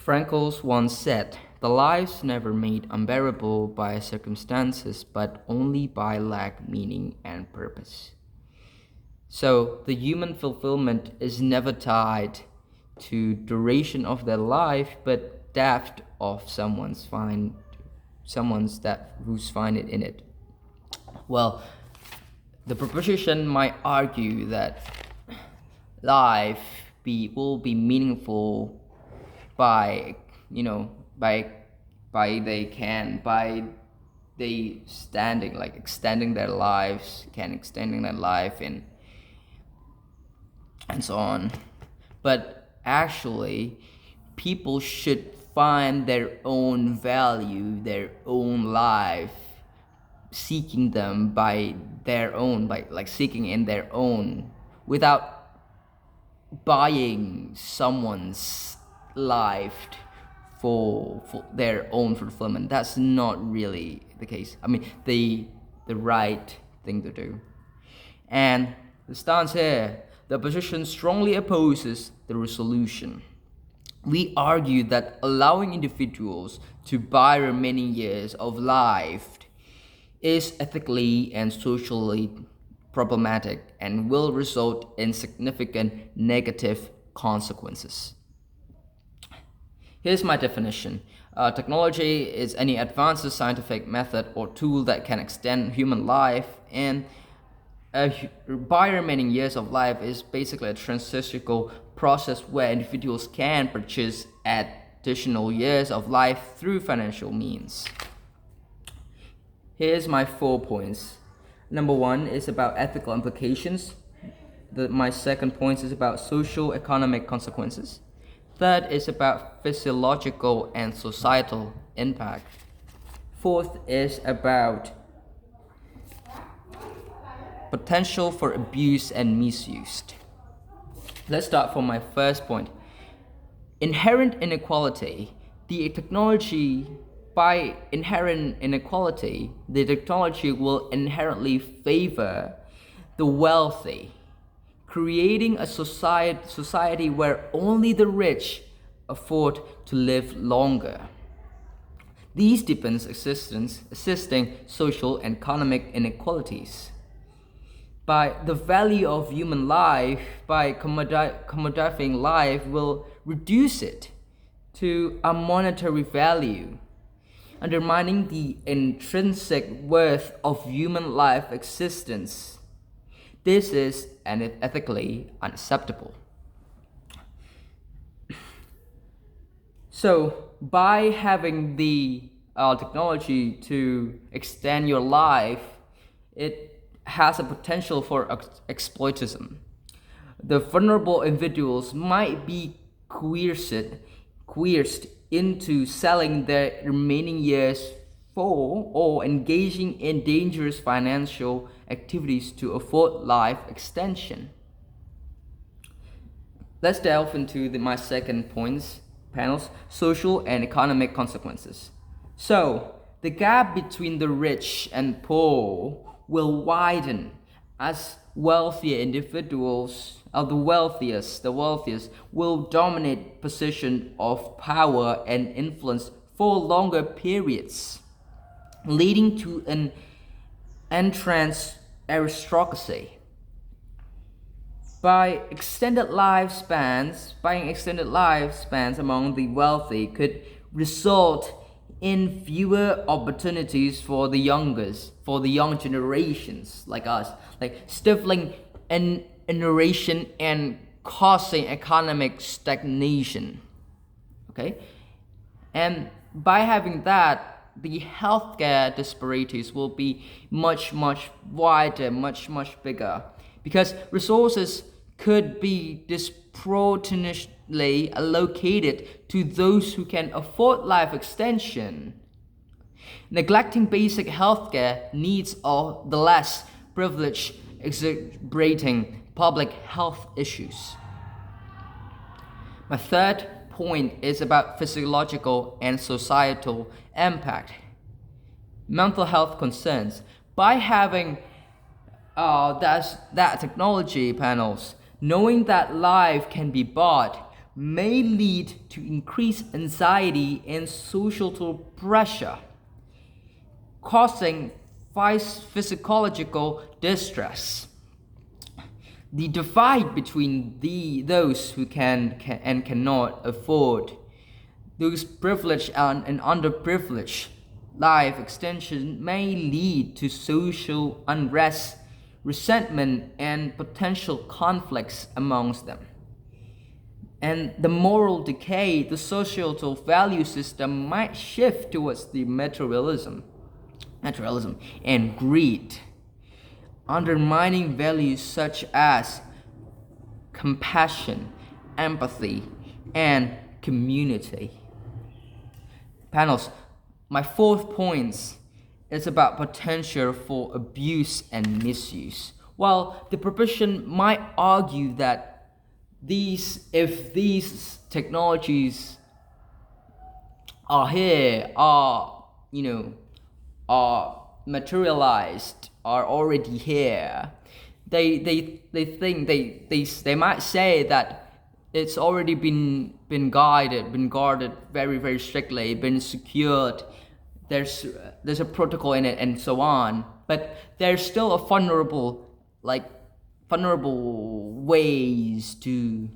Frankl once said, "The lives never made unbearable by circumstances, but only by lack, meaning, and purpose." So the human fulfillment is never tied to duration of their life, but depth of who's find it in it. Well, the proposition might argue that life will be meaningful by they standing, like extending their lives, extending their life and so on. But actually, people should find their own value, their own life, seeking them by their own, seeking in their own, without buying someone's life for their own fulfillment. That's not really the case. I mean, the right thing to do. And the stance here, the opposition strongly opposes the resolution. We argue that allowing individuals to buy remaining years of life is ethically and socially problematic and will result in significant negative consequences. Here's my definition. Technology is any advanced scientific method or tool that can extend human life, and by remaining years of life is basically a transitional process where individuals can purchase additional years of life through financial means. Here's my 4 points. Number 1 is about ethical implications. My second point is about social economic consequences. Third is about physiological and societal impact. Fourth is about potential for abuse and misuse. Let's start from my first point. Inherent inequality. By inherent inequality, the technology will inherently favor the wealthy, creating a society where only the rich afford to live longer. These deepens existing social and economic inequalities. By the value of human life, by commodifying life, will reduce it to a monetary value, undermining the intrinsic worth of human life existence. This is ethically unacceptable. So, by having the technology to extend your life, it has a potential for exploitism. The vulnerable individuals might be coerced into selling their remaining years for or engaging in dangerous financial activities to afford life extension. Let's delve into my second panels, social and economic consequences. So, the gap between the rich and poor will widen as wealthier individuals, the wealthiest will dominate position of power and influence for longer periods, leading to an entranced aristocracy. Buying extended lifespans among the wealthy could result in fewer opportunities for the young generations like us, like stifling an innovation and causing economic stagnation. Okay, and by having that, the healthcare disparities will be much wider, much bigger, because resources could be disproportionately allocated to those who can afford life extension, neglecting basic healthcare needs of the less privileged, exacerbating public health issues. My third point is about physiological and societal impact. Mental health concerns. By having that technology panels, knowing that life can be bought may lead to increased anxiety and social pressure, causing physiological distress. The divide between those who can and cannot afford, those privileged and underprivileged, life extension may lead to social unrest, resentment, and potential conflicts amongst them. And the moral decay, the societal value system might shift towards the materialism and greed, undermining values such as compassion, empathy, and community. Panels, my fourth point is about potential for abuse and misuse. While the proposition might argue that if these technologies are here, are materialized, are already here, they think they might say that it's already been guarded very, very strictly, been secured. There's a protocol in it and so on, but there's still a vulnerable ways to,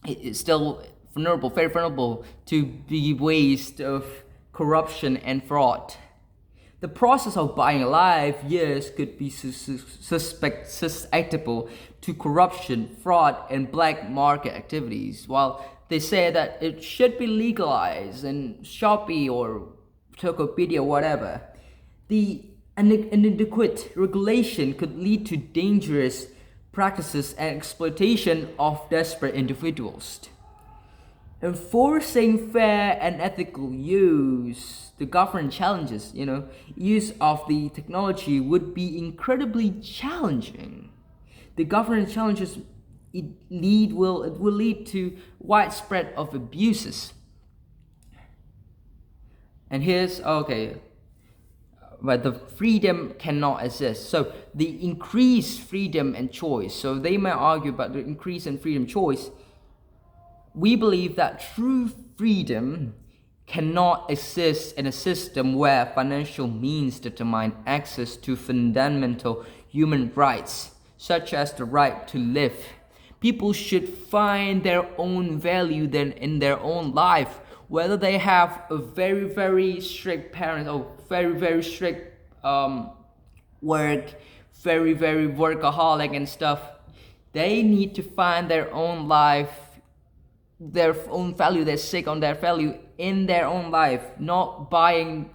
it's still vulnerable, very vulnerable to be waste of corruption and fraud. The process of buying life, yes, could be susceptible to corruption, fraud, and black market activities. While they say that it should be legalized in Shopee or Tokopedia, whatever, the inadequate regulation could lead to dangerous practices and exploitation of desperate individuals. Enforcing fair and ethical use, the government challenges, use of the technology would be incredibly challenging. The government challenges will lead to widespread of abuses. And here's but the freedom cannot exist. So the increased freedom and choice. So they may argue about the increase in freedom choice. We believe that true freedom cannot exist in a system where financial means determine access to fundamental human rights, such as the right to live. People should find their own value in their own life, whether they have a very, very strict parents or very, very strict work, very, very workaholic and stuff. They need to find their own life, their own value, their stake on their value in their own life, not buying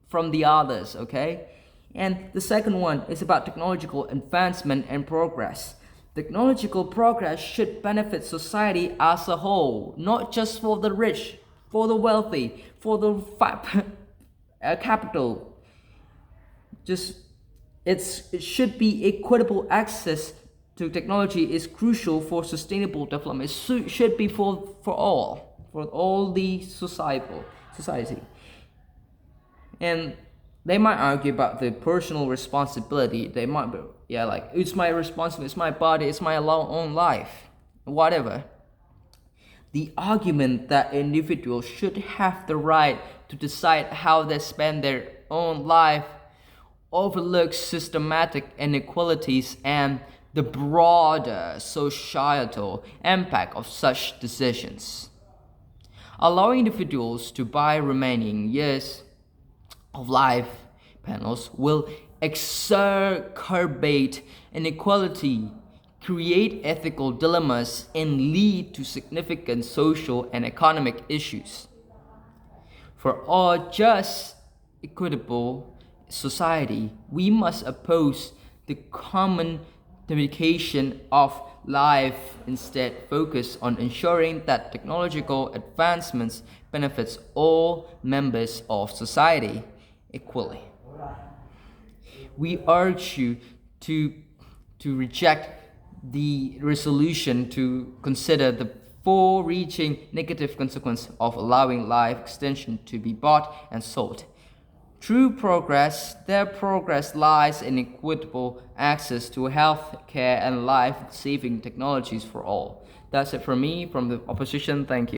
from the others, okay? And the second one is about technological advancement and progress. Technological progress should benefit society as a whole, not just for the rich, for the wealthy, for the capital. It should be equitable access to technology is crucial for sustainable development. It should be for all the society. And they might argue about the personal responsibility. They might be, it's my responsibility, it's my body, it's my own life, whatever. The argument that individuals should have the right to decide how they spend their own life overlooks systematic inequalities and the broader societal impact of such decisions. Allowing individuals to buy remaining years of life panels will exacerbate inequality, create ethical dilemmas, and lead to significant social and economic issues. For all just, equitable society, we must oppose the common commodification of life, instead focus on ensuring that technological advancements benefits all members of society equally. We urge you to reject the resolution to consider the far-reaching negative consequence of allowing life extension to be bought and sold. True progress, their progress lies in equitable access to health care and life-saving technologies for all. That's it from me, from the opposition. Thank you.